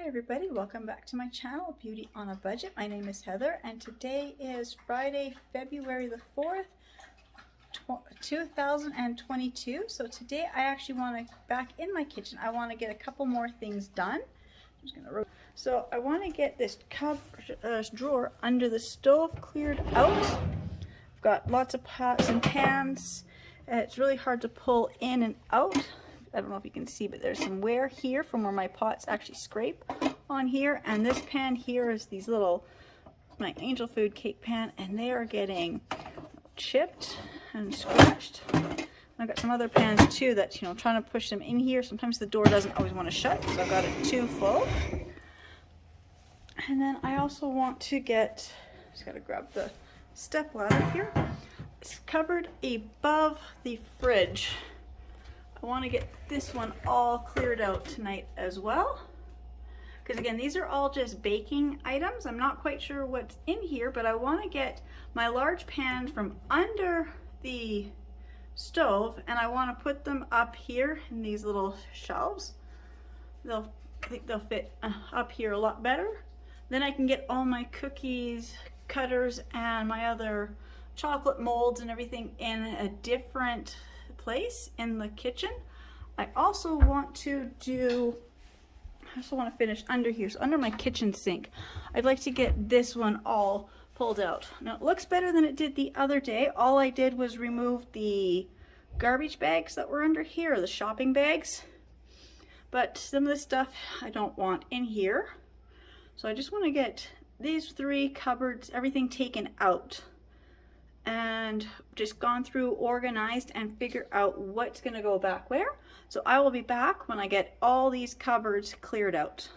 Hi everybody, welcome back to my channel, Beauty on a Budget. My name is Heather and today is Friday, February the 4th, 2022. So today I actually want to, back in my kitchen, I want to get a couple more things done. So I want to get this drawer under the stove cleared out. I've got lots of pots and pans. It's really hard to pull in and out. I don't know if you can see, but there's some wear here from where my pots actually scrape on here. And this pan here is these little, my angel food cake pan, and they are getting chipped and scratched. I've got some other pans too that, trying to push them in here. Sometimes the door doesn't always want to shut, so I've got it too full. And then I also want to get, just got to grab the step ladder here. It's cupboard above the fridge. I want to get this one all cleared out tonight as well. Because again, these are all just baking items. I'm not quite sure what's in here, but I want to get my large pans from under the stove and I want to put them up here in these little shelves. I think they'll fit up here a lot better. Then I can get all my cookies, cutters, and my other chocolate molds and everything in a different place in the kitchen. I also want to finish under here. So under my kitchen sink, I'd like to get this one all pulled out. Now it looks better than it did the other day. All I did was remove the garbage bags that were under here, the shopping bags. But some of the stuff I don't want in here. So I just want to get these three cupboards, everything taken out, and just gone through, organized, and figure out what's going to go back where. So I will be back when I get all these cupboards cleared out.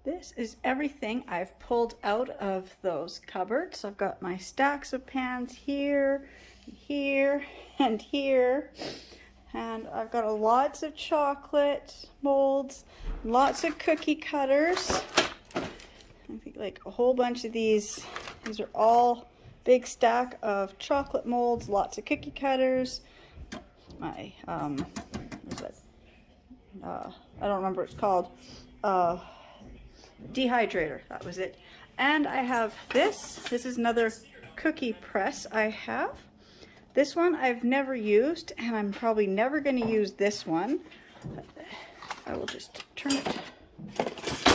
This is everything I've pulled out of those cupboards. So I've got my stacks of pans here, here, and here. And I've got lots of chocolate molds, lots of cookie cutters. I think like a whole bunch of these are all big stack of chocolate molds, lots of cookie cutters. My, what's that? I don't remember what it's called. Dehydrator, that was it. And I have this is another cookie press I have. This one I've never used, and I'm probably never going to use this one. I will just turn it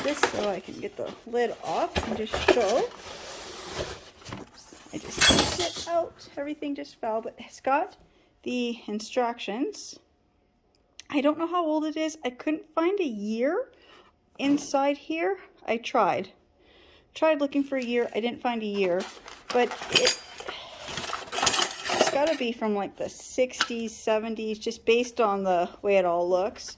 this so I can get the lid off and just show. Oops, I just took it out. Everything just fell, but it's got the instructions. I don't know how old it is. I couldn't find a year inside here. I tried looking for a year. I didn't find a year, but it's got to be from like the 60s, 70s, just based on the way it all looks.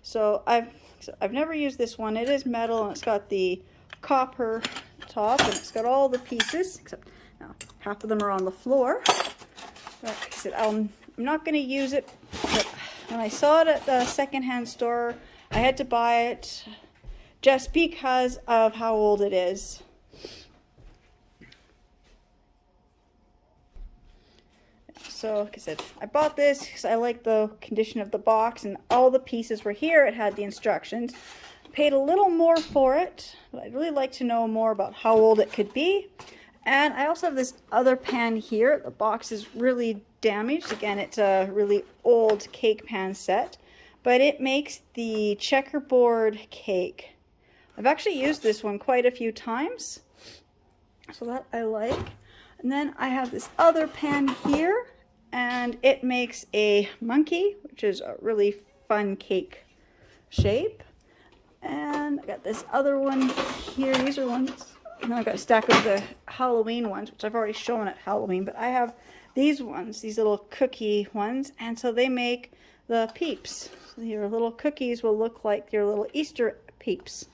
So I've never used this one. It is metal and it's got the copper top and it's got all the pieces, except now half of them are on the floor. But like I said, I'm not going to use it. But when I saw it at the secondhand store, I had to buy it just because of how old it is. So, like I said, I bought this because I like the condition of the box and all the pieces were here. It had the instructions. Paid a little more for it, but I'd really like to know more about how old it could be. And I also have this other pan here. The box is really damaged. Again, it's a really old cake pan set, but it makes the checkerboard cake. I've actually used this one quite a few times, so that I like. And then I have this other pan here, and it makes a monkey, which is a really fun cake shape. And I got this other one here. These are ones, and then I've got a stack of the Halloween ones, which I've already shown at Halloween, but I have these ones, these little cookie ones, and so they make the peeps. So your little cookies will look like your little Easter peeps.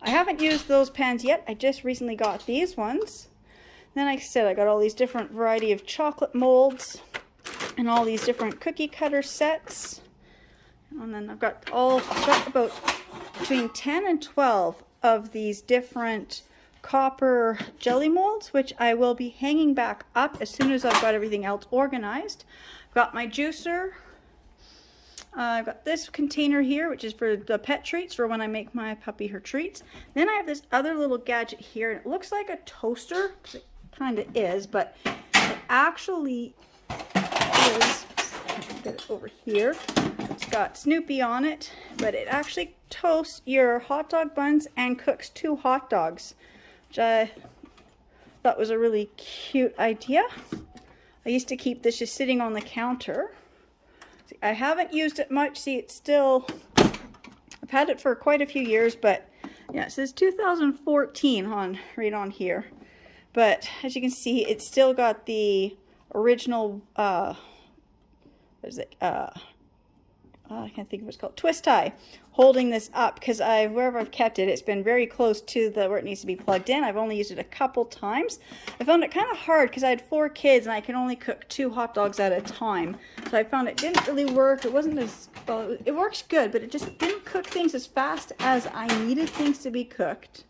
I haven't used those pans yet. I just recently got these ones. Then, like I said, I got all these different variety of chocolate molds and all these different cookie cutter sets. And then I've got about between 10 and 12 of these different copper jelly molds, which I will be hanging back up as soon as I've got everything else organized. I've got my juicer. I've got this container here, which is for the pet treats, for when I make my puppy her treats. Then I have this other little gadget here. It looks like a toaster, because it kind of is, but it actually is, get it over here. It's got Snoopy on it, but it actually toasts your hot dog buns and cooks 2 hot dogs, which I thought was a really cute idea. I used to keep this just sitting on the counter. See, I haven't used it much. See, it's still, I've had it for quite a few years, but yeah, it says 2014 on right on here. But as you can see, it's still got the original, what is it? I can't think of what it's called, twist tie, holding this up, because wherever I've kept it, it's been very close to where it needs to be plugged in. I've only used it a couple times. I found it kind of hard because I had 4 kids and I can only cook 2 hot dogs at a time. So I found it didn't really work. It wasn't as, well, it works good, but it just didn't cook things as fast as I needed things to be cooked.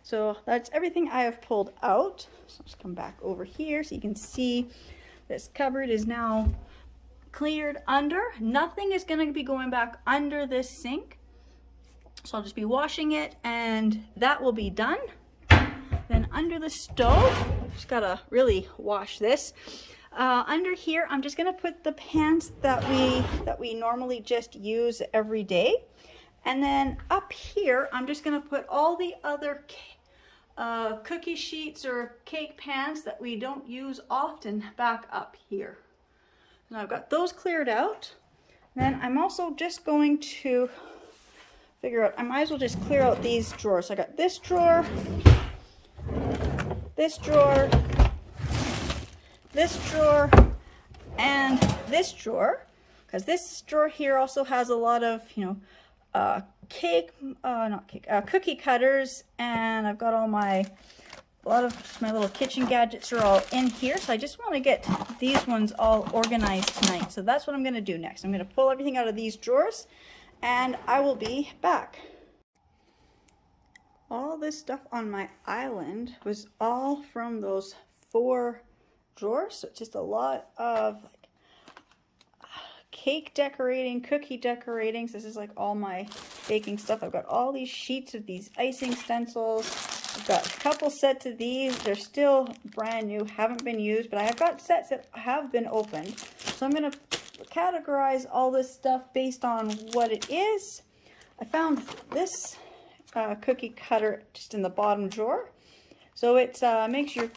So that's everything I have pulled out. So I'll just come back over here so you can see this cupboard is now cleared under. Nothing is going to be going back under this sink. So I'll just be washing it and that will be done. Then under the stove, just gotta really wash this. Under here, I'm just gonna put the pans that we normally just use every day. And then up here, I'm just gonna put all the other cookie sheets or cake pans that we don't use often back up here. Now I've got those cleared out. Then I'm also just going to figure out, I might as well just clear out these drawers. So I got this drawer, this drawer, this drawer, and this drawer. Because this drawer here also has a lot of, you know, cookie cutters, and I've got all my, a lot of my little kitchen gadgets are all in here. So I just want to get these ones all organized tonight. So that's what I'm going to do next. I'm going to pull everything out of these drawers and I will be back. All this stuff on my island was all from those 4 drawers. So it's just a lot of like cake decorating, cookie decoratings. This is like all my baking stuff. I've got all these sheets of these icing stencils. I've got a couple sets of these. They're still brand new, haven't been used, but I have got sets that have been opened. So I'm going to categorize all this stuff based on what it is. I found this cookie cutter just in the bottom drawer. So it makes your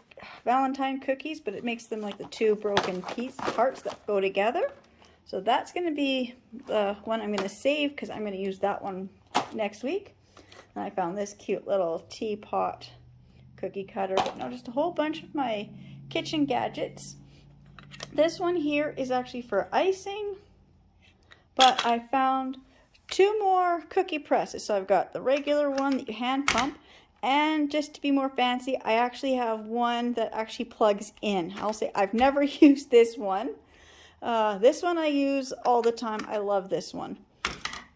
Valentine cookies, but it makes them like the 2 broken parts that go together. So that's going to be the one I'm going to save because I'm going to use that one next week. And I found this cute little teapot cookie cutter. But no, just a whole bunch of my kitchen gadgets. This one here is actually for icing, but I found 2 more cookie presses. So I've got the regular one that you hand pump, and just to be more fancy, I actually have one that actually plugs in. I'll say I've never used this one. This one I use all the time. I love this one.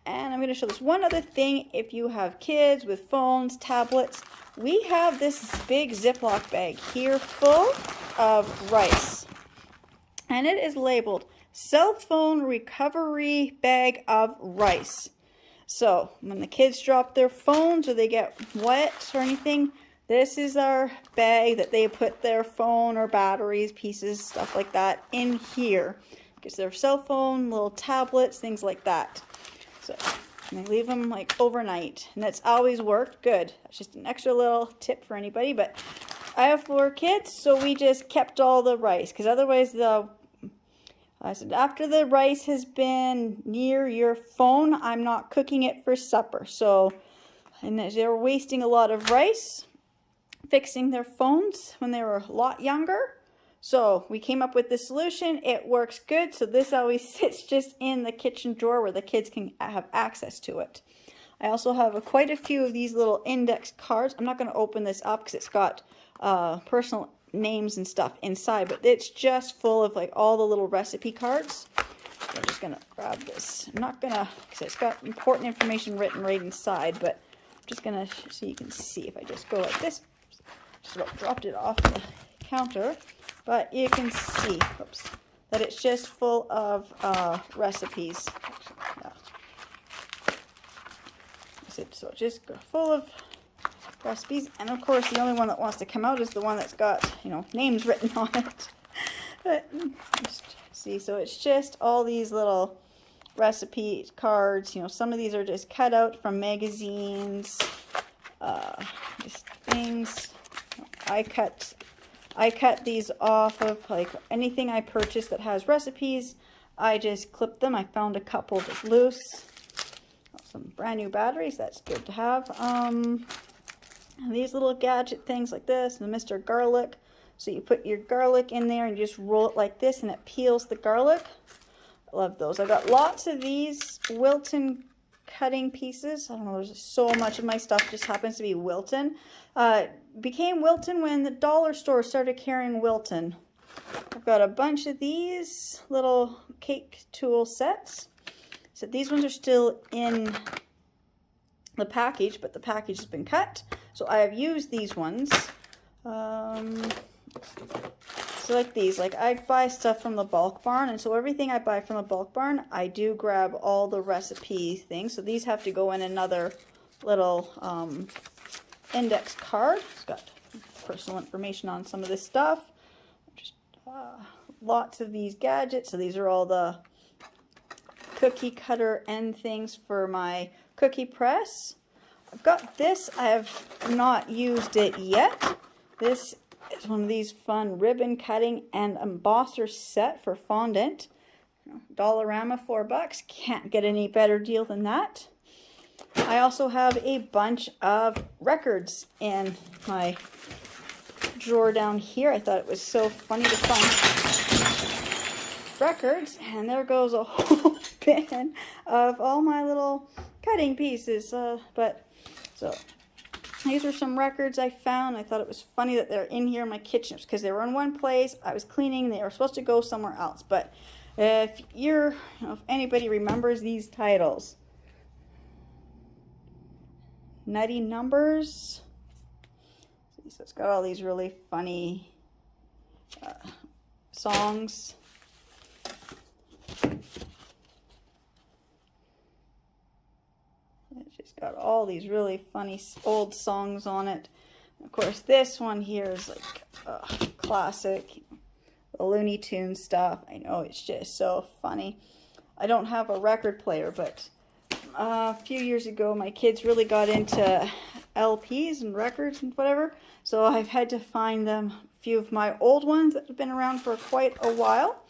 And I'm going to show this one other thing. If you have kids with phones, tablets, we have this big Ziploc bag here full of rice. And it is labeled cell phone recovery bag of rice. So when the kids drop their phones or they get wet or anything, this is our bag that they put their phone or batteries, pieces, stuff like that in here. Because their cell phone, little tablets, things like that. So and they leave them like overnight, and that's always worked good. That's just an extra little tip for anybody. But I have 4 kids, so we just kept all the rice, because otherwise I said after the rice has been near your phone, I'm not cooking it for supper. So, and they were wasting a lot of rice fixing their phones when they were a lot younger. So we came up with this solution. It works good. So this always sits just in the kitchen drawer where the kids can have access to it. I also have quite a few of these little index cards. I'm not going to open this up because it's got personal names and stuff inside, but it's just full of like all the little recipe cards. So I'm just going to grab this. I'm not going to, because it's got important information written right inside, but I'm just going to, so you can see if I just go like this, just about dropped it off the counter. But you can see, oops, that it's just full of recipes. So just full of recipes, and of course the only one that wants to come out is the one that's got, you know, names written on it. But just see, so it's just all these little recipe cards. You know, some of these are just cut out from magazines, just things. I cut these off of like anything I purchase that has recipes. I just clip them. I found a couple just loose. Some brand new batteries. That's good to have. And these little gadget things like this, and Mr. Garlic. So you put your garlic in there and you just roll it like this, and it peels the garlic. I love those. I got lots of these Wilton cutting pieces. I don't know, there's so much of my stuff just happens to be Wilton. Became Wilton when the dollar store started carrying Wilton. I've got a bunch of these little cake tool sets. So these ones are still in the package, but the package has been cut. So I have used these ones. So like these, like I buy stuff from the bulk barn, and so everything I buy from the bulk barn, I do grab all the recipe things. So these have to go in another little index card. It's got personal information on some of this stuff. Just lots of these gadgets. So these are all the cookie cutter end things for my cookie press. I've got this. I have not used it yet. This is one of these fun ribbon cutting and embosser set for fondant. Dollarama, $4. Can't get any better deal than that. I also have a bunch of records in my drawer down here. I thought it was so funny to find records, and there goes a whole bin of all my little cutting pieces. So these are some records I found. I thought it was funny that they're in here in my kitchen because they were in one place. I was cleaning. They were supposed to go somewhere else. But if if anybody remembers these titles, Nutty Numbers. So it's got all these really funny songs. It's just got all these really funny old songs on it. Of course, this one here is like classic, the Looney Tunes stuff. I know, it's just so funny. I don't have a record player, but a few years ago, my kids really got into LPs and records and whatever. So I've had to find them a few of my old ones that have been around for quite a while.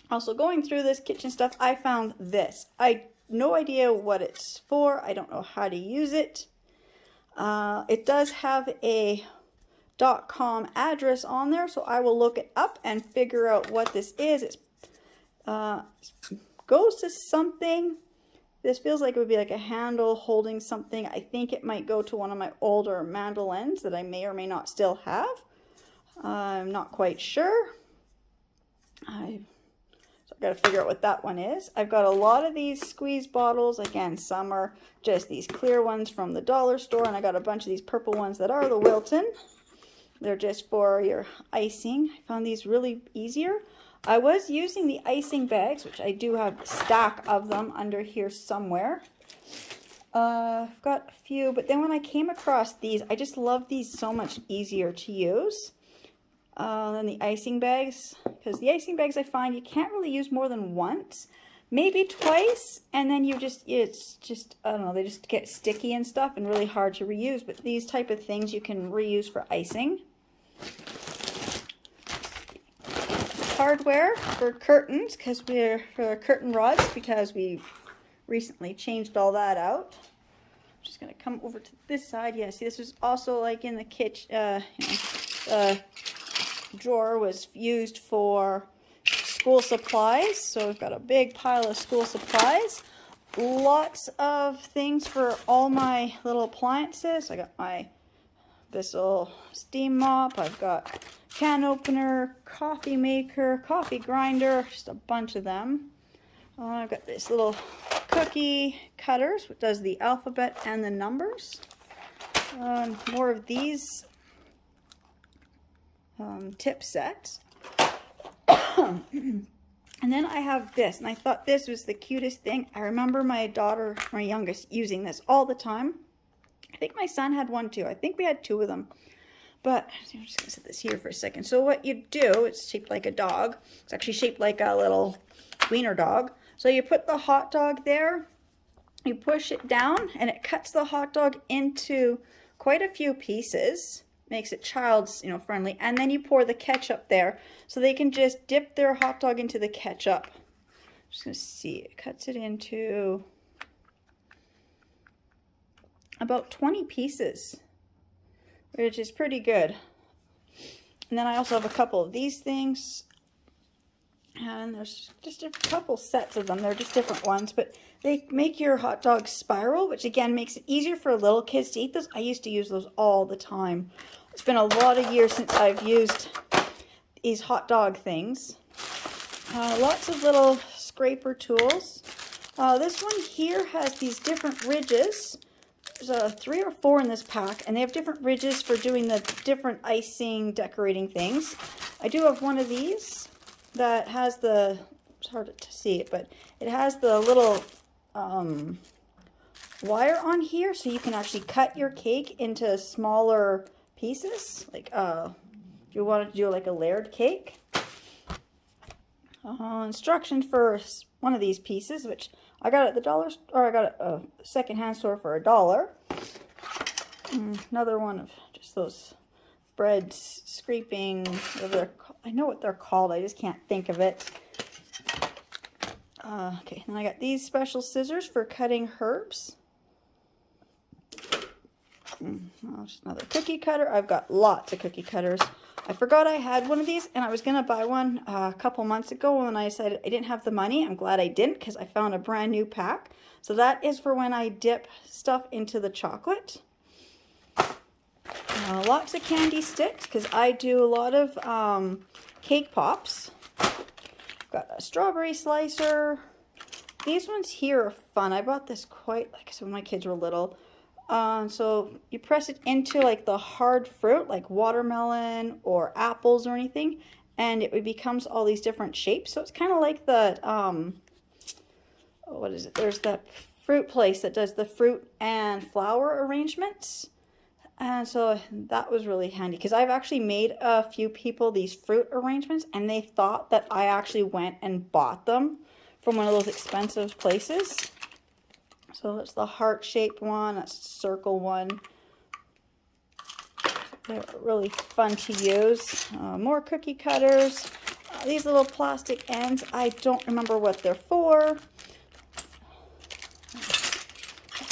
Also, going through this kitchen stuff, I found this. I no idea what it's for. I don't know how to use it. It does have a .com address on there, so I will look it up and figure out what this is. It goes to something. This feels like it would be like a handle holding something. I think it might go to one of my older mandolins that I may or may not still have. I'm not quite sure. So I've got to figure out what that one is. I've got a lot of these squeeze bottles. Again, some are just these clear ones from the dollar store, and I got a bunch of these purple ones that are the Wilton. They're just for your icing. I found these really easier. I was using the icing bags, which I do have a stack of them under here somewhere. I've got a few, but then when I came across these, I just love these so much easier to use than the icing bags. Because the icing bags, I find you can't really use more than once, maybe twice, and then it's just, I don't know, they just get sticky and stuff and really hard to reuse. But these type of things you can reuse for icing. Hardware for curtains, because for curtain rods, because we recently changed all that out. I'm just going to come over to this side. Yeah, see, this was also like in the kitchen. Drawer was used for school supplies, so we've got a big pile of school supplies. Lots of things for all my little appliances. I got my Bissell steam mop. I've got can opener, coffee maker, coffee grinder, just a bunch of them. I've got this little cookie cutters, which does the alphabet and the numbers. More of these tip sets. And then I have this, and I thought this was the cutest thing. I remember my daughter, my youngest, using this all the time. I think my son had one too. I think we had 2 of them. But I'm just going to set this here for a second. So what you do, it's shaped like a dog. It's actually shaped like a little wiener dog. So you put the hot dog there, you push it down, and it cuts the hot dog into quite a few pieces. Makes it child's, friendly. And then you pour the ketchup there, so they can just dip their hot dog into the ketchup. I'm just going to see. It cuts it into about 20 pieces, which is pretty good. And then I also have a couple of these things. And there's just a couple sets of them. They're just different ones, but they make your hot dog spiral, which again makes it easier for little kids to eat those. I used to use those all the time. It's been a lot of years since I've used these hot dog things. Lots of little scraper tools. This one here has these different ridges. There's 3 or 4 in this pack, and they have different ridges for doing the different icing decorating things. I do have one of these that has the, it's hard to see it, but it has the little wire on here, so you can actually cut your cake into smaller pieces, like if you wanted to do like a layered cake. Instructions for one of these pieces, which I got at the dollar store, or I got at a secondhand store for $1. Another one of just those bread scraping, whatever they're called. I know what they're called, I just can't think of it. Okay, and I got these special scissors for cutting herbs. Just another cookie cutter. I've got lots of cookie cutters. I forgot I had one of these, and I was going to buy one a couple months ago, and I decided I didn't have the money. I'm glad I didn't, because I found a brand new pack. So that is for when I dip stuff into the chocolate. Lots of candy sticks, because I do a lot of cake pops. Got a strawberry slicer. These ones here are fun. I bought this quite, like I said, when my kids were little. So you press it into like the hard fruit, like watermelon or apples or anything, and it becomes all these different shapes. So it's kind of like the, what is it? There's that fruit place that does the fruit and flower arrangements. And so that was really handy, because I've actually made a few people these fruit arrangements, and they thought that I actually went and bought them from one of those expensive places. So it's the heart-shaped one, that's the circle one. They're really fun to use. More cookie cutters. These little plastic ends, I don't remember what they're for.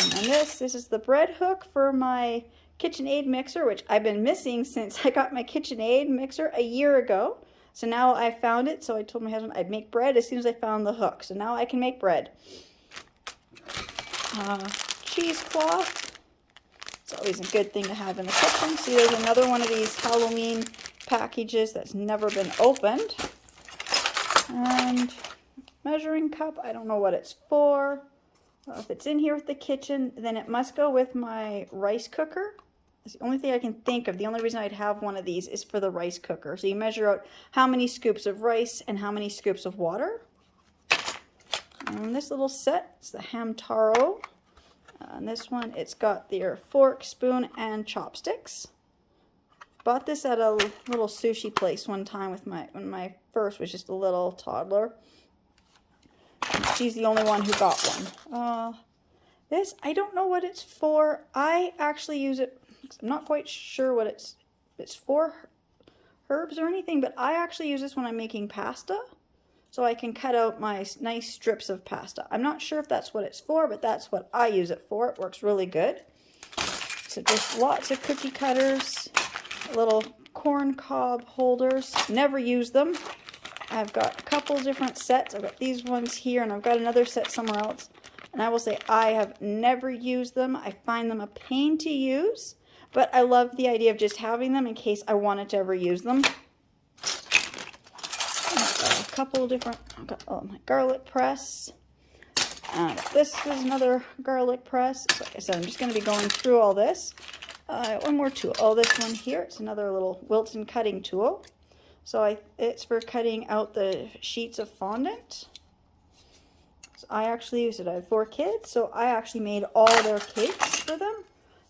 And then this is the bread hook for my KitchenAid mixer, which I've been missing since I got my KitchenAid mixer a year ago. So now I found it, so I told my husband I'd make bread as soon as I found the hook. So now I can make bread. Cheesecloth. It's always a good thing to have in the kitchen. See, there's another one of these Halloween packages that's never been opened. And measuring cup, I don't know what it's for. If it's in here with the kitchen, then it must go with my rice cooker. That's the only thing I can think of. The only reason I'd have one of these is for the rice cooker. So you measure out how many scoops of rice and how many scoops of water. And this little set is the Hamtaro. And this one, it's got their fork, spoon, and chopsticks. Bought this at a little sushi place one time with when my first was just a little toddler. And she's the only one who got one. This, I don't know what it's for. I actually use it, I'm not quite sure what it's for herbs or anything, but I actually use this when I'm making pasta. So I can cut out my nice strips of pasta. I'm not sure if that's what it's for, but that's what I use it for. It works really good. So just lots of cookie cutters, little corn cob holders. Never use them. I've got a couple different sets. I've got these ones here, and I've got another set somewhere else. And I will say I have never used them. I find them a pain to use, but I love the idea of just having them in case I wanted to ever use them. Couple different, I've got my garlic press. This is another garlic press. So like I said, I'm just going to be going through all this. One more tool. Oh, this one here, it's another little Wilton cutting tool. So it's for cutting out the sheets of fondant. So I actually used it. I have 4 kids, so I actually made all their cakes for them.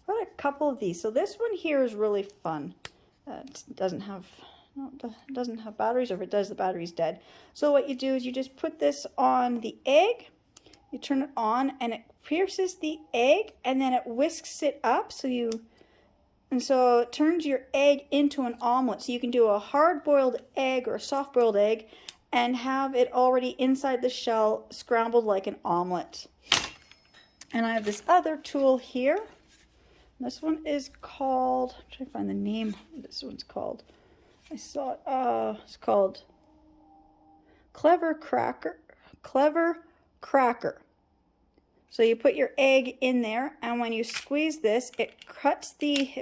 Got a couple of these. So this one here is really fun. It doesn't have batteries, or if it does, the battery's dead. So what you do is you just put this on the egg, you turn it on, and it pierces the egg, and then it whisks it up. So it turns your egg into an omelet. So you can do a hard-boiled egg or a soft-boiled egg and have it already inside the shell, scrambled like an omelet. And I have this other tool here. This one is called, I'm trying to find the name of this one's called. I saw it, it's called Clever Cracker. So you put your egg in there, and when you squeeze this, it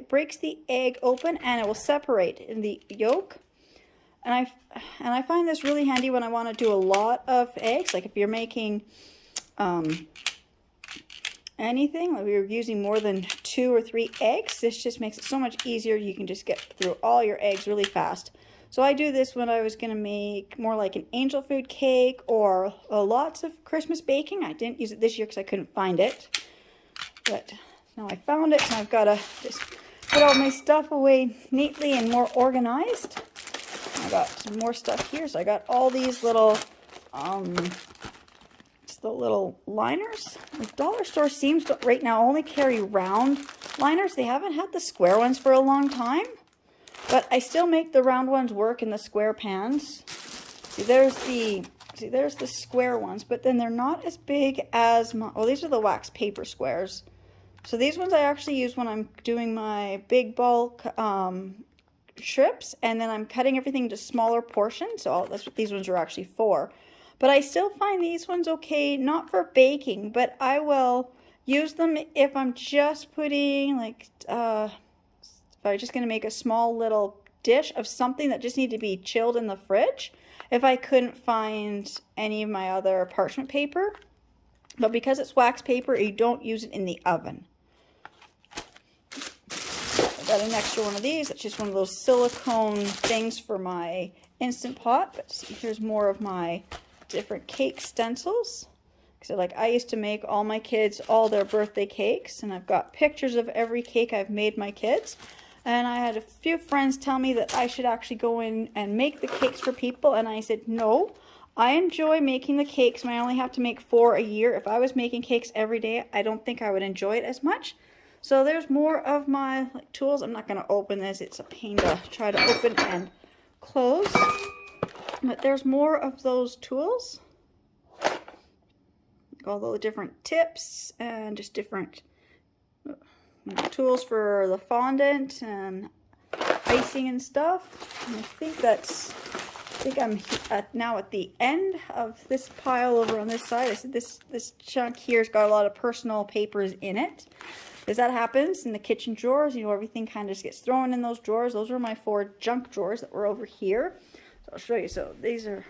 breaks the egg open, and it will separate in the yolk. And I find this really handy when I want to do a lot of eggs, like if you're making anything, like you're using more than 2 or 3 eggs, this just makes it so much easier. You can just get through all your eggs really fast. So I do this when I was going to make more like an angel food cake or lots of Christmas baking. I didn't use it this year because I couldn't find it. But now I found it, and I've got to just put all my stuff away neatly and more organized. I got some more stuff here. So I got all these little, just the little liners. The dollar store seems to right now only carry round liners. They haven't had the square ones for a long time. But I still make the round ones work in the square pans. See, there's the square ones, but then they're not as big as these are the wax paper squares. So these ones I actually use when I'm doing my big bulk strips, and then I'm cutting everything into smaller portions. So that's what these ones are actually for. But I still find these ones okay, not for baking, but I will use them if I'm just putting like, if I'm just going to make a small little dish of something that just needed to be chilled in the fridge, if I couldn't find any of my other parchment paper. But because it's wax paper, you don't use it in the oven. I got an extra one of these. It's just one of those silicone things for my Instant Pot. But see, here's more of my different cake stencils. So like I used to make all my kids all their birthday cakes, and I've got pictures of every cake I've made my kids. And I had a few friends tell me that I should actually go in and make the cakes for people. And I said, no, I enjoy making the cakes. I only have to make 4 a year. If I was making cakes every day, I don't think I would enjoy it as much. So there's more of my tools. I'm not going to open this. It's a pain to try to open and close. But there's more of those tools. All the different tips and just different tools for the fondant and icing and stuff. And I think I'm now at the end of this pile over on this side. I said this chunk here's got a lot of personal papers in it. As that happens in the kitchen drawers, you know, everything kind of just gets thrown in those drawers. Those are my 4 junk drawers that were over here. So I'll show you. So these are,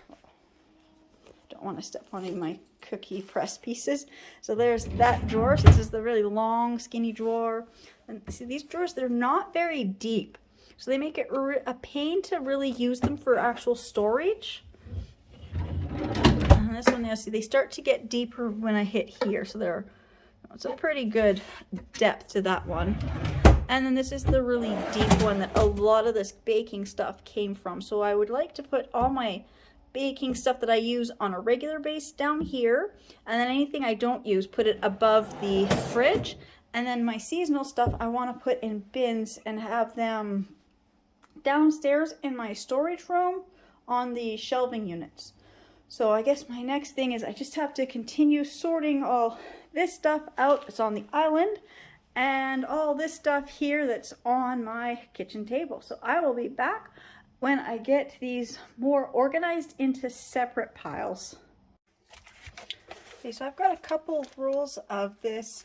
don't want to step on any of my cookie press pieces. So there's that drawer. So this is the really long skinny drawer. And see, these drawers, they're not very deep, so they make it a pain to really use them for actual storage. And this one now, see, they start to get deeper when I hit here, so it's a pretty good depth to that one. And then this is the really deep one that a lot of this baking stuff came from. So I would like to put all my baking stuff that I use on a regular base down here, and then anything I don't use, put it above the fridge. And then my seasonal stuff I want to put in bins and have them downstairs in my storage room on the shelving units. So I guess my next thing is I just have to continue sorting all this stuff out that's on the island and all this stuff here that's on my kitchen table. So I will be back when I get these more organized into separate piles. Okay, so I've got a couple of rolls of this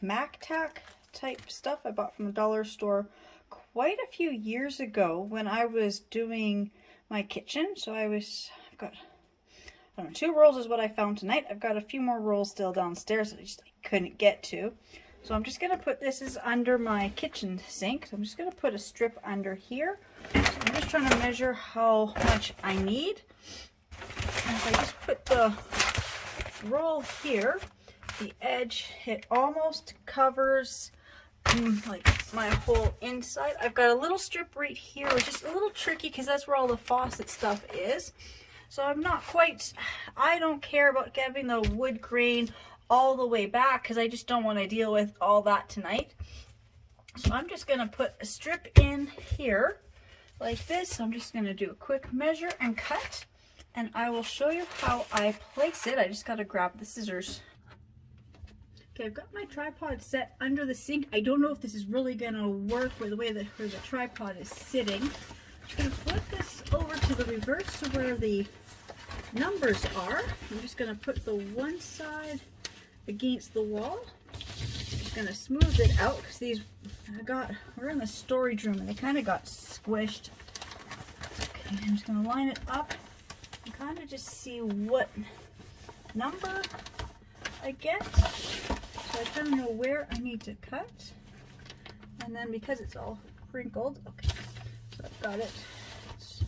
Mac Tack type stuff I bought from the dollar store quite a few years ago when I was doing my kitchen. So I've got, I don't know, 2 rolls is what I found tonight. I've got a few more rolls still downstairs that I couldn't get to. So I'm just going to put this is under my kitchen sink. So I'm just going to put a strip under here. So I'm just trying to measure how much I need. And if I just put the roll here, the edge, it almost covers like my whole inside. I've got a little strip right here, which is a little tricky because that's where all the faucet stuff is. So I'm not quite, I don't care about having the wood grain all the way back because I just don't want to deal with all that tonight. So I'm just going to put a strip in here like this. I'm just going to do a quick measure and cut, and I will show you how I place it. I just got to grab the scissors. Okay, I've got my tripod set under the sink. I don't know if this is really going to work with the way that where the tripod is sitting. I'm going to flip this over to the reverse to where the numbers are. I'm just going to put the one side against the wall. Just going to smooth it out because these we're in the storage room and they kind of got squished. Okay, I'm just going to line it up and kind of just see what number I get. So I kind of know where I need to cut. And then because it's all crinkled, okay, so I've got it. So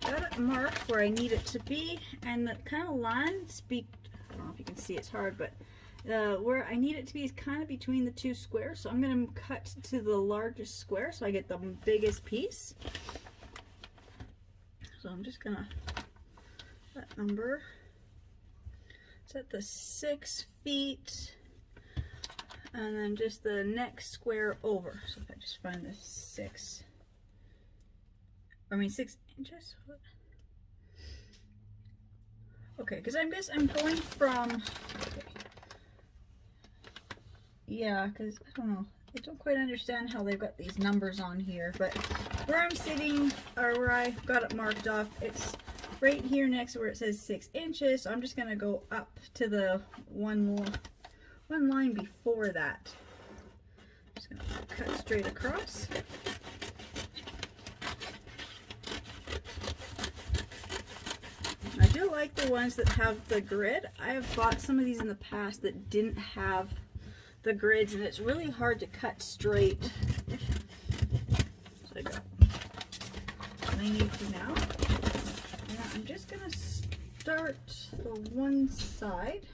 I got it marked where I need it to be, and the kind of lines, I don't know if you can see, it's hard, but where I need it to be is kind of between the two squares. So I'm going to cut to the largest square so I get the biggest piece. So I'm just going to, that number, it's at the 6 feet, and then just the next square over. So if I just find the 6 inches. What? Okay, because I guess I'm going from, okay. Yeah, because I don't know. I don't quite understand how they've got these numbers on here, but where I'm sitting, or where I got it marked off, it's right here next to where it says 6 inches. So I'm just going to go up to the one line before that. I'm just going to cut straight across. I do like the ones that have the grid. I have bought some of these in the past that didn't have the grids, and it's really hard to cut straight. So I got what I need for now. And I'm just going to start the one side.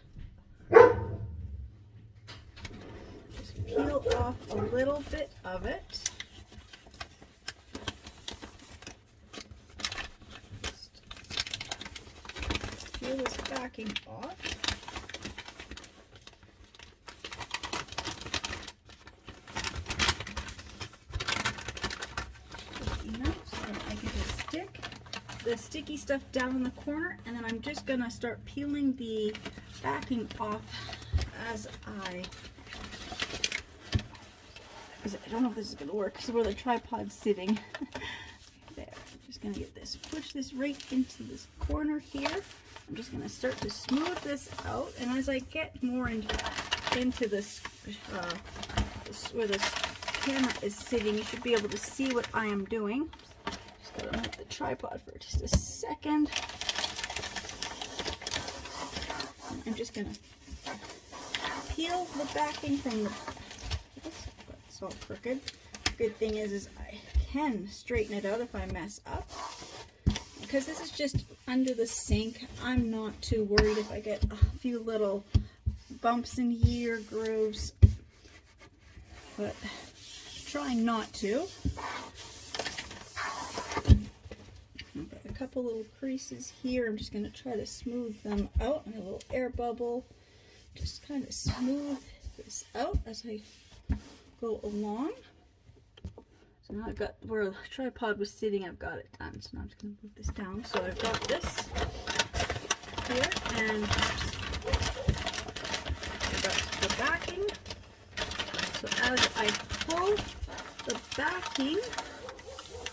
Just peel off a little bit of it. Just peel this backing off. The sticky stuff down in the corner, and then I'm just gonna start peeling the backing off as I don't know if this is gonna work because where the tripod's sitting. There, I'm just gonna get this, push this right into this corner here. I'm just gonna start to smooth this out, and as I get more into this, where this camera is sitting, you should be able to see what I am doing. Gotta move the tripod for just a second. I'm just gonna peel the backing from the. It's all crooked. Good thing is I can straighten it out if I mess up. Because this is just under the sink, I'm not too worried if I get a few little bumps in here, grooves, but try not to. A couple little creases here. I'm just going to try to smooth them out, and a little air bubble. Just kind of smooth this out as I go along. So now I've got where the tripod was sitting, I've got it done. So now I'm just going to move this down. So I've got this here, and I've got the backing. So as I pull the backing,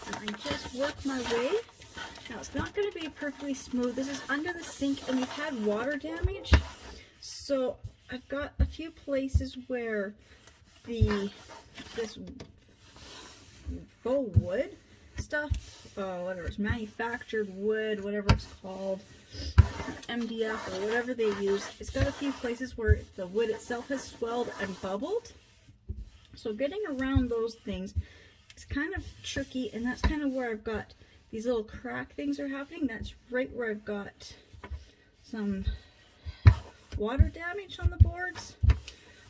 and I just work my way. Now it's not going to be perfectly smooth. This is under the sink, and we've had water damage. So I've got a few places where this faux wood stuff, whatever it's manufactured wood, whatever it's called, MDF or whatever they use, it's got a few places where the wood itself has swelled and bubbled. So getting around those things it's kind of tricky, and that's kind of where I've got these little crack things are happening. That's right where I've got some water damage on the boards.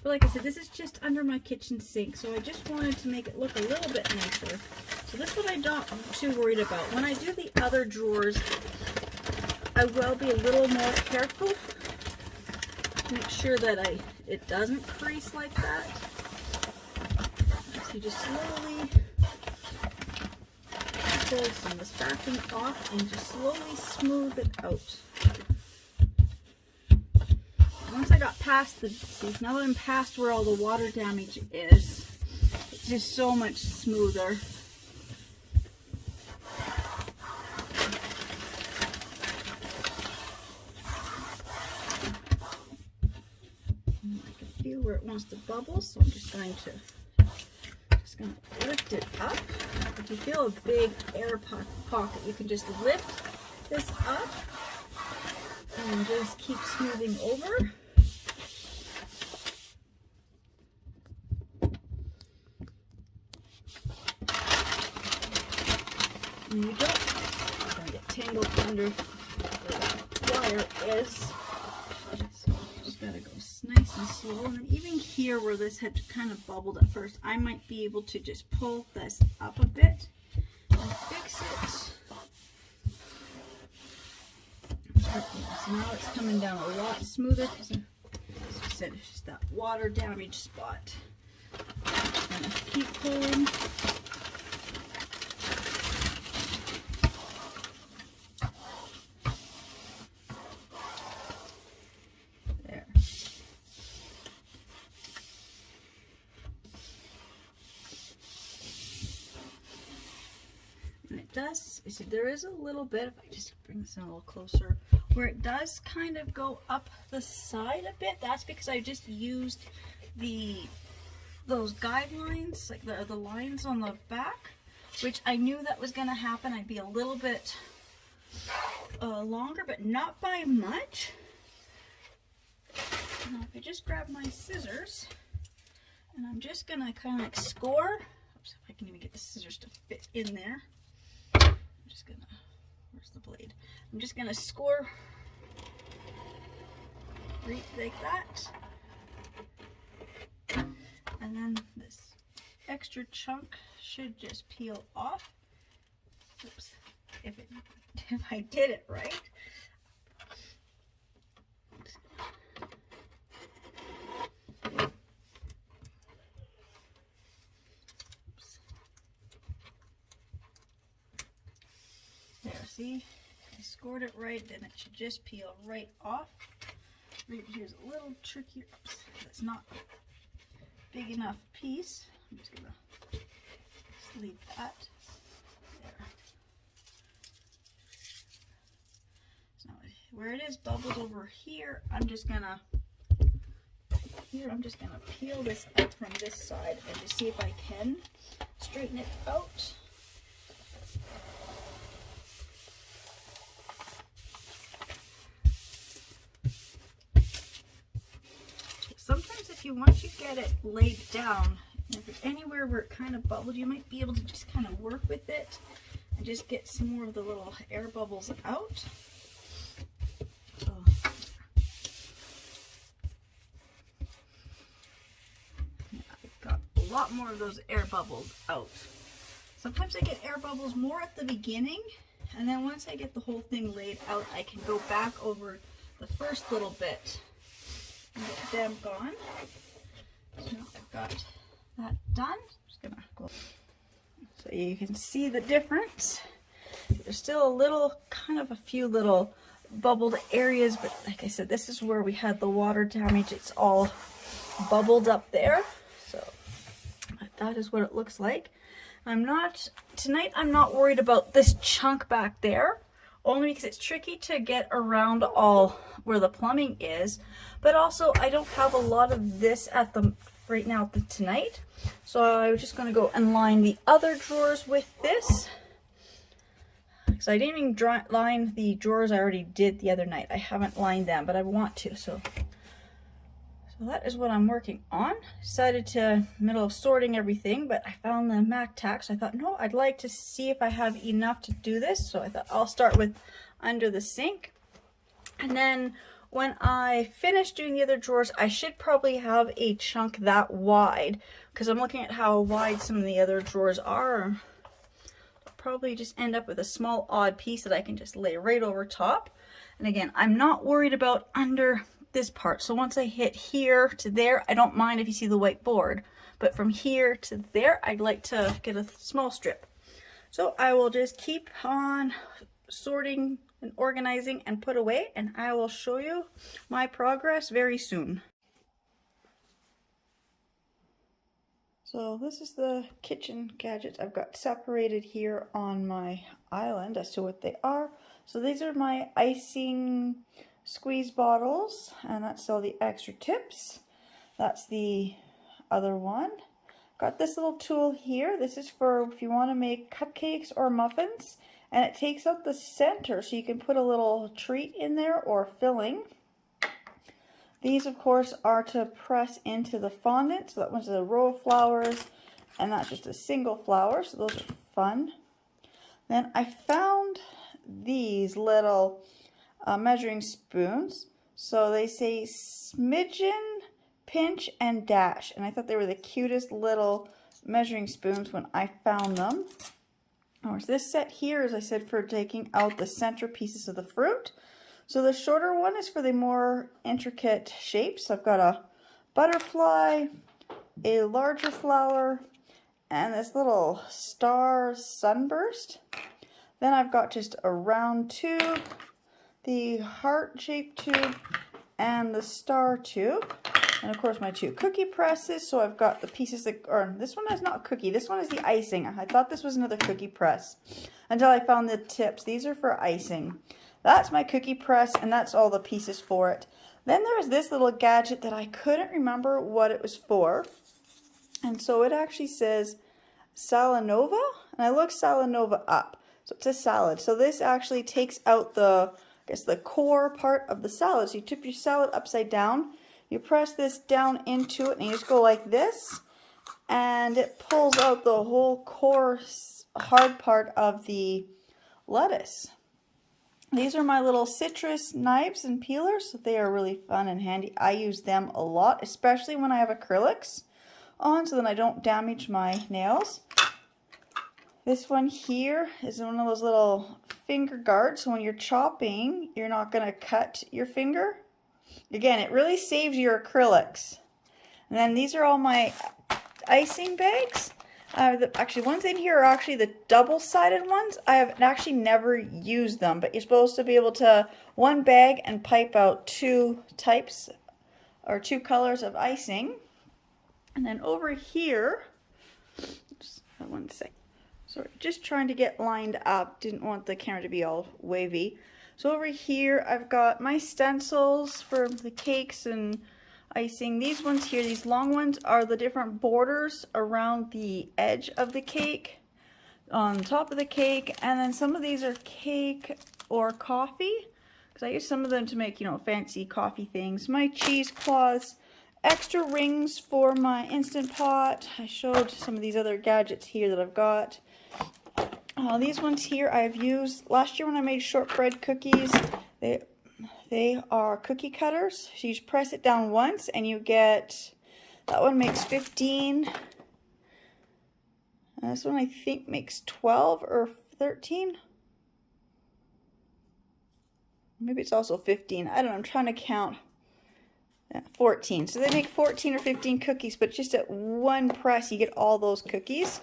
But like I said, this is just under my kitchen sink, so I just wanted to make it look a little bit nicer. So this is what I'm not too worried about. When I do the other drawers, I will be a little more careful to make sure that it doesn't crease like that. So you just slowly pull some of this backing off and just slowly smooth it out. Once I got past see, now that I'm past where all the water damage is, it's just so much smoother. I can feel where it wants to bubble, so I'm just going to lift it up. If you feel a big air pocket, you can just lift this up and just keep smoothing over. And you don't get tangled under where that wire is. So just gotta go nice and slow. And then even here where this had kind of bubbled at first, I might be able to just pull this up a bit and fix it. So now it's coming down a lot smoother because, as I said, it's just that water damage spot. Just gonna keep pulling. There. And it does, you see, there is a little bit, if I just bring this in a little closer, where it does kind of go up the side a bit. That's because I just used those guidelines, like the lines on the back, which I knew that was going to happen. I'd be a little bit longer, but not by much. Now if I just grab my scissors, and I'm just going to kind of like score. Oops, if I can even get the scissors to fit in there. I'm just going to, where's the blade? I'm just going to score right like that. And then this extra chunk should just peel off. Oops, if I did it right. Oops. There, see? I scored it right, then it should just peel right off. Right here's a little trickier. Oops, that's not big enough piece. I'm just gonna just leave that there. So now where it is bubbled over here, I'm just gonna peel this up from this side and just see if I can straighten it out. Sometimes once you get it laid down, if it's anywhere where it kind of bubbled, you might be able to just kind of work with it and just get some more of the little air bubbles out. So, yeah, I've got a lot more of those air bubbles out. Sometimes I get air bubbles more at the beginning, and then once I get the whole thing laid out, I can go back over the first little bit and get them gone. So now I've got that done. Just gonna go. So you can see the difference. There's still a few little bubbled areas, but like I said, this is where we had the water damage. It's all bubbled up there. So that is what it looks like. Tonight I'm not worried about this chunk back there, only because it's tricky to get around all where the plumbing is, but also I don't have a lot of this right now tonight, so I was just going to go and line the other drawers with this, because I didn't even line the drawers I already did the other night. I haven't lined them, but I want to, so So that is what I'm working on. Decided to, middle of sorting everything, but I found the MAC tack, so I thought, no, I'd like to see if I have enough to do this. So I thought I'll start with under the sink. And then when I finish doing the other drawers, I should probably have a chunk that wide, because I'm looking at how wide some of the other drawers are. I'll probably just end up with a small odd piece that I can just lay right over top. And again, I'm not worried about under this part. So once I hit here to there, I don't mind if you see the white board, but from here to there, I'd like to get a small strip. So I will just keep on sorting and organizing and put away, and I will show you my progress very soon. So this is the kitchen gadgets I've got separated here on my island as to what they are. So these are my icing squeeze bottles, and that's all the extra tips. That's the other one. Got this little tool here. This is for if you want to make cupcakes or muffins, and it takes out the center so you can put a little treat in there or filling. These of course are to press into the fondant. So that one's a row of flowers, and that's just a single flower, so those are fun. Then I found these little measuring spoons. So they say smidgen, pinch, and dash. And I thought they were the cutest little measuring spoons when I found them. Of course, this set here, as I said, for taking out the center pieces of the fruit. So the shorter one is for the more intricate shapes. I've got a butterfly, a larger flower, and this little star sunburst. Then I've got just a round tube, the heart-shaped tube, and the star tube. And of course my two cookie presses. So I've got the pieces that, or this one is not a cookie, this one is the icing. I thought this was another cookie press until I found the tips. These are for icing. That's my cookie press, and that's all the pieces for it. Then there's this little gadget that I couldn't remember what it was for. And so it actually says Salanova, and I looked Salanova up. So it's a salad. So this actually takes out the, I guess, the core part of the salad. So you tip your salad upside down, you press this down into it, and you just go like this, and it pulls out the whole core hard part of the lettuce. These are my little citrus knives and peelers. So they are really fun and handy. I use them a lot, especially when I have acrylics on, so then I don't damage my nails. This one here is one of those little finger guards, so when you're chopping, you're not going to cut your finger. Again, it really saves your acrylics. And then these are all my icing bags. Actually, ones in here are actually the double-sided ones. I have actually never used them, but you're supposed to be able to one bag and pipe out two types or two colors of icing. And then over here, oops, one sec. Sorry, just trying to get lined up. Didn't want the camera to be all wavy. So over here, I've got my stencils for the cakes and icing. These ones here, these long ones, are the different borders around the edge of the cake, on top of the cake. And then some of these are cake or coffee, because I use some of them to make, you know, fancy coffee things. My cheesecloths, extra rings for my Instant Pot. I showed some of these other gadgets here that I've got. These ones here I've used last year when I made shortbread cookies. They are cookie cutters. So you just press it down once and you get, that one makes 15. And this one I think makes 12 or 13. Maybe it's also 15. I don't know, I'm trying to count. 14. So they make 14 or 15 cookies, but just at one press you get all those cookies.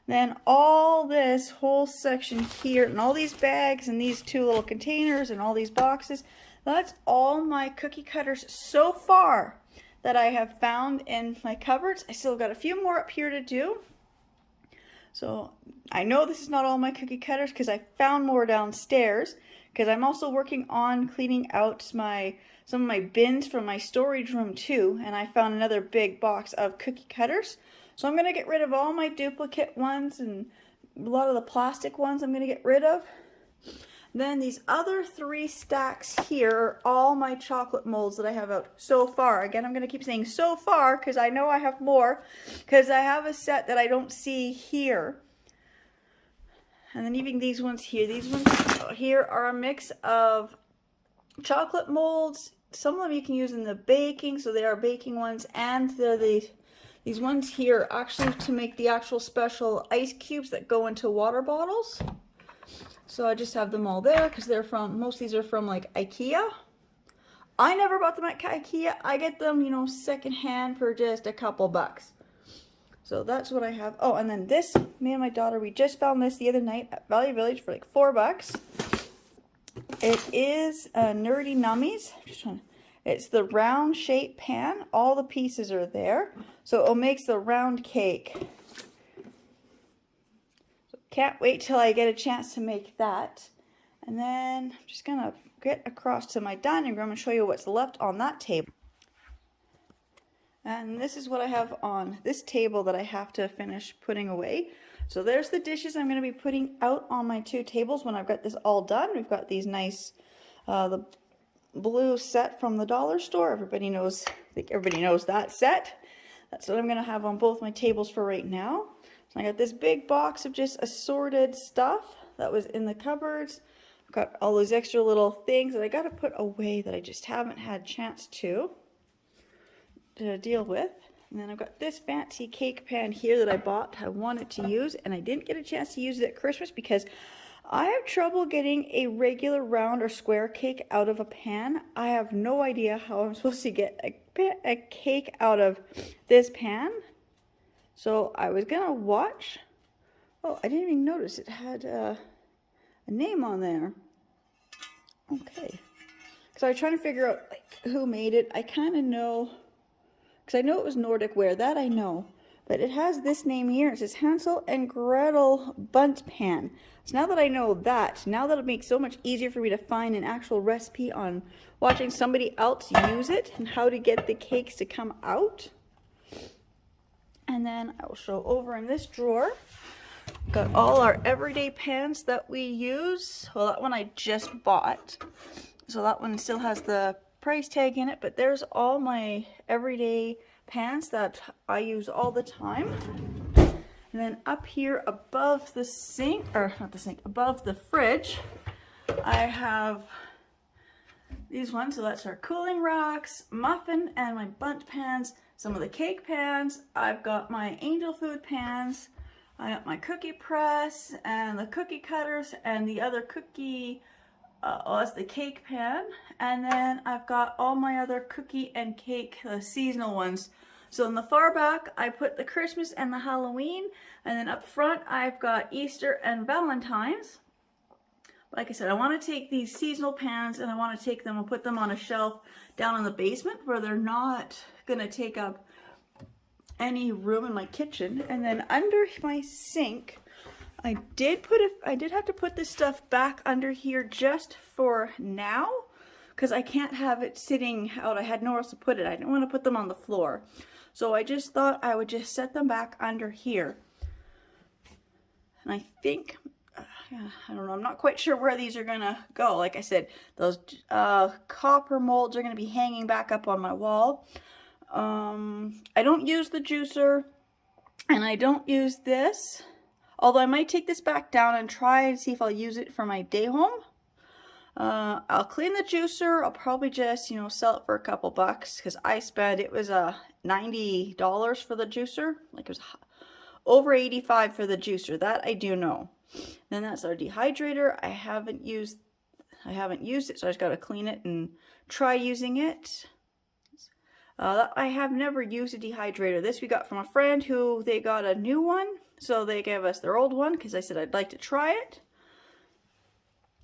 Then all this whole section here and all these bags and these two little containers and all these boxes, that's all my cookie cutters so far that I have found in my cupboards. I still got a few more up here to do. So I know this is not all my cookie cutters because I found more downstairs, because I'm also working on cleaning out some of my bins from my storage room too, and I found another big box of cookie cutters. So I'm going to get rid of all my duplicate ones, and a lot of the plastic ones I'm going to get rid of. Then these other 3 stacks here are all my chocolate molds that I have out so far. Again, I'm going to keep saying so far because I know I have more, because I have a set that I don't see here. And then even these ones here are a mix of chocolate molds. Some of them you can use in the baking, so they are baking ones, and they're these ones here actually to make the actual special ice cubes that go into water bottles. So I just have them all there because they're from, most of these are from like IKEA. I never bought them at IKEA. I get them, you know, secondhand for just a couple bucks. So that's what I have. Oh, and then this, me and my daughter, we just found this the other night at Value Village for like $4. It is Nerdy Nummies. It's the round shape pan. All the pieces are there. So it makes the round cake. Can't wait till I get a chance to make that. And then I'm just gonna get across to my dining room and show you what's left on that table. And this is what I have on this table that I have to finish putting away. So there's the dishes I'm going to be putting out on my 2 tables when I've got this all done. We've got these nice, the blue set from the dollar store. Everybody knows, I think everybody knows that set. That's what I'm going to have on both my tables for right now. So I got this big box of just assorted stuff that was in the cupboards. I've got all those extra little things that I got to put away that I just haven't had a chance to deal with. And then I've got this fancy cake pan here that I bought. I wanted to use, and I didn't get a chance to use it at Christmas because I have trouble getting a regular round or square cake out of a pan. I have no idea how I'm supposed to get a cake out of this pan. So I was gonna watch. Oh, I didn't even notice it had a name on there. Okay. So I was trying to figure out like who made it. I kind of know, because I know it was Nordic Ware, that I know. But it has this name here. It says Hansel and Gretel Bundt Pan. So now that I know that, now that'll make it so much easier for me to find an actual recipe on watching somebody else use it and how to get the cakes to come out. And then I will show over in this drawer. Got all our everyday pans that we use. Well, that one I just bought. So that one still has the price tag in it, but there's all my everyday pans that I use all the time. And then up here above the sink, or not the sink, above the fridge, I have these ones. So that's our cooling racks, muffin and my bundt pans, some of the cake pans. I've got my angel food pans. I got my cookie press and the cookie cutters and the other cookie, that's the cake pan. And then I've got all my other cookie and cake seasonal ones. So in the far back, I put the Christmas and the Halloween. And then up front, I've got Easter and Valentine's. Like I said, I want to take these seasonal pans and I want to take them and put them on a shelf down in the basement where they're not going to take up any room in my kitchen. And then under my sink, I did have to put this stuff back under here just for now because I can't have it sitting out. I had nowhere else to put it. I didn't want to put them on the floor. So I just thought I would just set them back under here. And I think, I don't know, I'm not quite sure where these are gonna go. Like I said, those copper molds are gonna be hanging back up on my wall. I don't use the juicer and I don't use this. Although I might take this back down and try and see if I'll use it for my day home. I'll clean the juicer. I'll probably just, you know, sell it for a couple bucks because I spent, it was $90 for the juicer. Like it was over $85 for the juicer. That I do know. Then that's our dehydrator. I haven't used it, so I just got to clean it and try using it. I have never used a dehydrator. This we got from a friend who they got a new one. So they gave us their old one because I said I'd like to try it.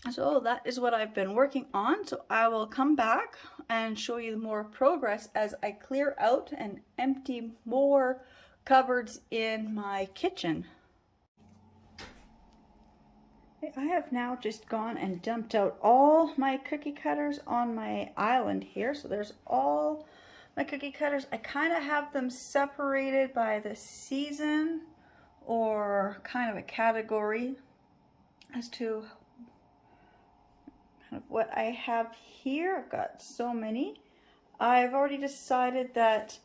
So that is what I've been working on. So I will come back and show you more progress as I clear out and empty more cupboards in my kitchen. I have now just gone and dumped out all my cookie cutters on my island here. So there's all my cookie cutters. I kind of have them separated by the season or kind of a category as to kind of what I have here. I've got so many. I've already decided that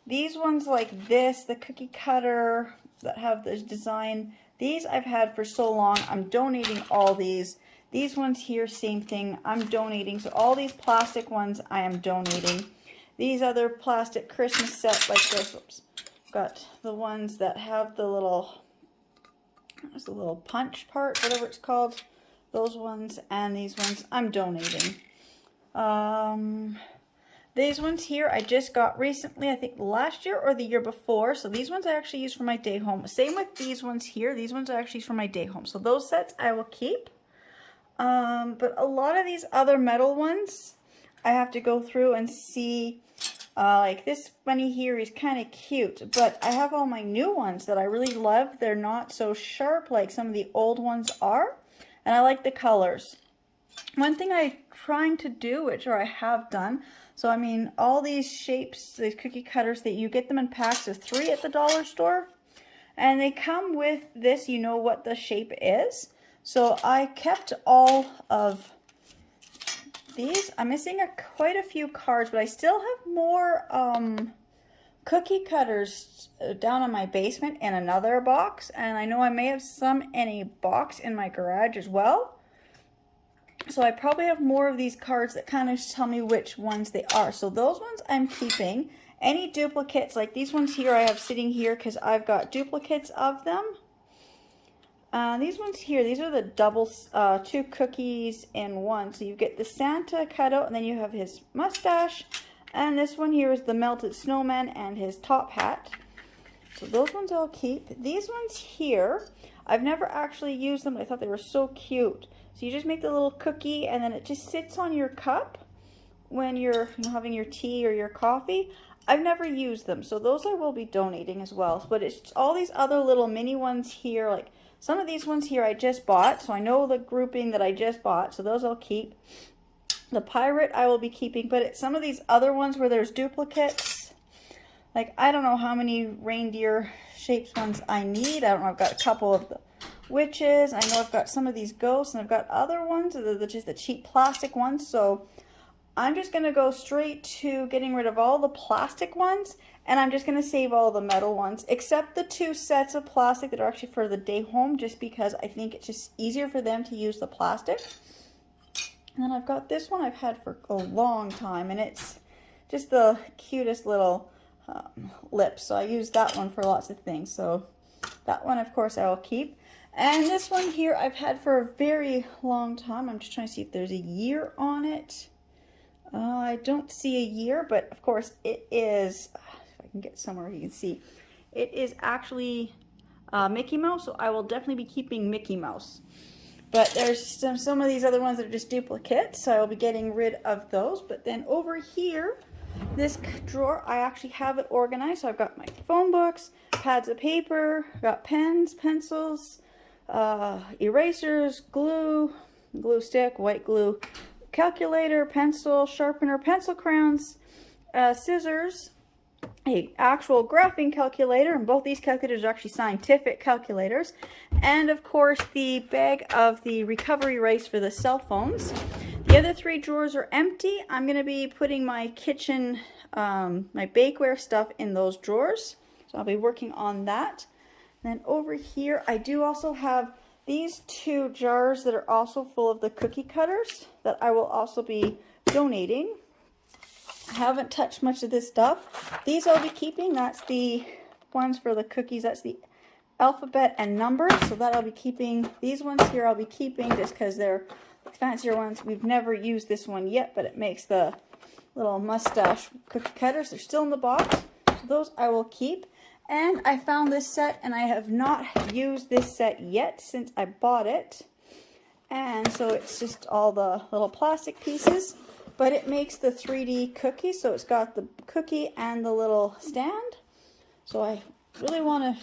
these ones like this, the cookie cutter that have this design, these I've had for so long. I'm donating all these. These ones here, same thing, I'm donating. So all these plastic ones I am donating. These other plastic Christmas set like this, oops, got the ones that have the little, there's the little punch part, whatever it's called. Those ones and these ones I'm donating. These ones here I just got recently, I think last year or the year before. So these ones I actually use for my day home. Same with these ones here. These ones are actually for my day home. So those sets I will keep. But a lot of these other metal ones, I have to go through and see. Like this bunny here is kind of cute. But I have all my new ones that I really love. They're not so sharp like some of the old ones are. And I like the colors. One thing I'm trying to do, which I have done, so I mean all these shapes, these cookie cutters, that you get them in packs of 3 at the dollar store, and they come with this, you know what the shape is. So I kept all of these. I'm missing quite a few cards, but I still have more cookie cutters down in my basement in another box, and I know I may have some in a box in my garage as well. So I probably have more of these cards that kind of tell me which ones they are. So those ones I'm keeping. Any duplicates, like these ones here I have sitting here because I've got duplicates of them. These ones here, these are the double, 2 cookies in one. So you get the Santa cutout and then you have his mustache. And this one here is the melted snowman and his top hat. So those ones I'll keep. These ones here, I've never actually used them, but I thought they were so cute. So you just make the little cookie and then it just sits on your cup when you're having your tea or your coffee. I've never used them, so those I will be donating as well. But it's all these other little mini ones here, like some of these ones here I just bought, so I know the grouping that I just bought, so those I'll keep. The pirate I will be keeping, but it's some of these other ones where there's duplicates. Like, I don't know how many reindeer shapes ones I need. I don't know, I've got a couple of the witches. I know I've got some of these ghosts, and I've got other ones, just the cheap plastic ones. So I'm just going to go straight to getting rid of all the plastic ones, and I'm just going to save all the metal ones, except the 2 sets of plastic that are actually for the day home, just because I think it's just easier for them to use the plastic. And then I've got this one I've had for a long time, and it's just the cutest little lips. So I use that one for lots of things. So that one, of course, I will keep. And this one here I've had for a very long time. I'm just trying to see if there's a year on it. I don't see a year, but of course it is, if I can get somewhere you can see, it is actually Mickey Mouse, so I will definitely be keeping Mickey Mouse. But there's some of these other ones that are just duplicates, so I will be getting rid of those. But then over here, this drawer, I actually have it organized. So I've got my phone books, pads of paper, I've got pens, pencils, erasers, glue, glue stick, white glue, calculator, pencil, sharpener, pencil crayons, scissors, a actual graphing calculator, and both these calculators are actually scientific calculators, and of course the bag of the recovery erase for the cell phones. The other 3 drawers are empty. I'm going to be putting my kitchen, my bakeware stuff in those drawers, so I'll be working on that. And then over here I do also have these 2 jars that are also full of the cookie cutters that I will also be donating. I haven't touched much of this stuff. These I'll be keeping. That's the ones for the cookies. That's the alphabet and numbers. So that I'll be keeping. These ones here I'll be keeping just because they're fancier ones. We've never used this one yet, but it makes the little mustache cookie cutters. They're still in the box. So those I will keep. And I found this set, and I have not used this set yet since I bought it. And so it's just all the little plastic pieces, but it makes the 3D cookie. So it's got the cookie and the little stand. So I really wanted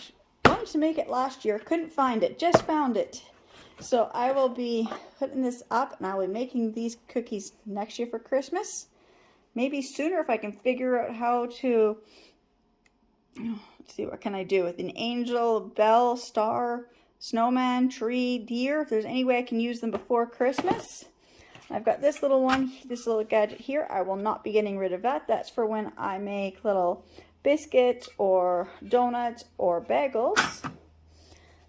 to make it last year. Couldn't find it, just found it. So I will be putting this up, and I will be making these cookies next year for Christmas. Maybe sooner if I can figure out how to... Let's see, what can I do with an angel, bell, star, snowman, tree, deer? If there's any way I can use them before Christmas. I've got this little one, this little gadget here. I will not be getting rid of that. That's for when I make little biscuits or donuts or bagels.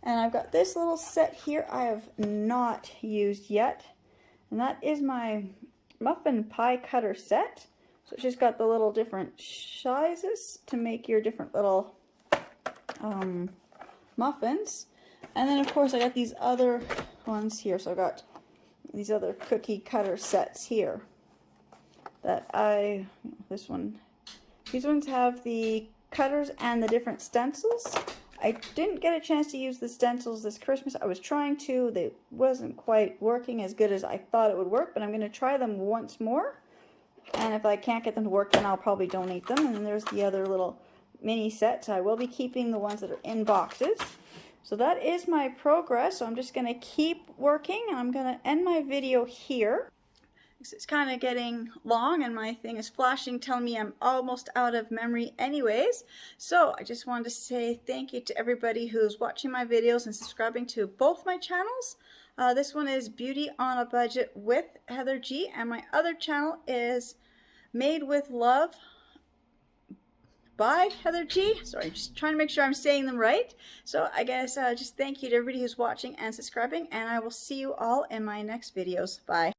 And I've got this little set here I have not used yet. And that is my muffin pie cutter set. So it's just got the little different sizes to make your different little muffins. And then of course I got these other ones here. So I got these other cookie cutter sets here that these ones have the cutters and the different stencils. I didn't get a chance to use the stencils this Christmas. I was trying to. They wasn't quite working as good as I thought it would work, but I'm going to try them once more. And if I can't get them to work, then I'll probably donate them. And then there's the other little mini sets. I will be keeping the ones that are in boxes. So that is my progress. So I'm just going to keep working, and I'm going to end my video here. It's kind of getting long and my thing is flashing telling me I'm almost out of memory anyways. So I just wanted to say thank you to everybody who's watching my videos and subscribing to both my channels. This one is Beauty on a Budget with Heather G, and my other channel is Made with Love by Heather G. Sorry, just trying to make sure I'm saying them right. So I guess just thank you to everybody who's watching and subscribing, and I will see you all in my next videos. Bye.